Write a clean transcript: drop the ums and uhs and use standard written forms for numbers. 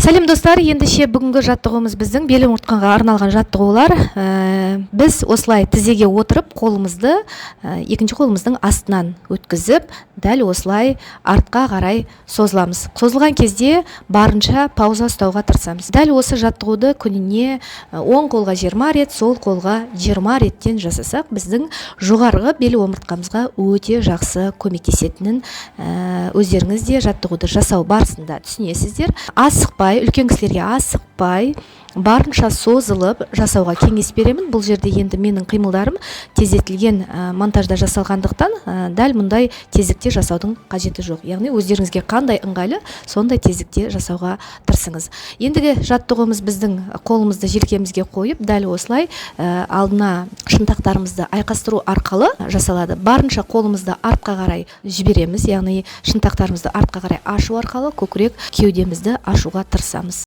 Сәлем достар, ендеше бүгінгі жаттығуымыз біздің белі омыртқаға арналған жаттығулар. Біз осылай тізеге отырып, қолымызды екінші қолымыздың астынан өткізіп, дәл осылай артқа қарай созыламыз. Созылған кезде барынша пауза ұстауға тырысамыз. Дәл осы жаттығуды күніне оң қолға 20 рет, сол қолға 20 реттен жасасақ, біздің жоғарғы белі омыртқамызға өте жақсы көмектесетінін өздеріңіз де жаттығуды жасау барысында түсінесіздер. Асықпай, үлкен кісілерге асықпай, барынша созылып жасауға кеңес беремін. Бұл жерде енді менің қимылдарым тездетілген монтажда жасалғандықтан дәл мұндай тездікте жасаудың қажеті жоқ. Яғни өздеріңізге қандай ыңғайлы, сондай тездікте жасауға тырысыңыз. Ендігі жаттығуымыз біздің қолымызды желкемізге қойып, дәл осылай алдына шынтақтарымызды айқастыру арқылы жасалады. Барынша қолымызды артқа қарай жібереміз, яғни шынтақтарымызды артқа қарай ашу арқылы көкірек кеудемізді ашуға тырысамыз.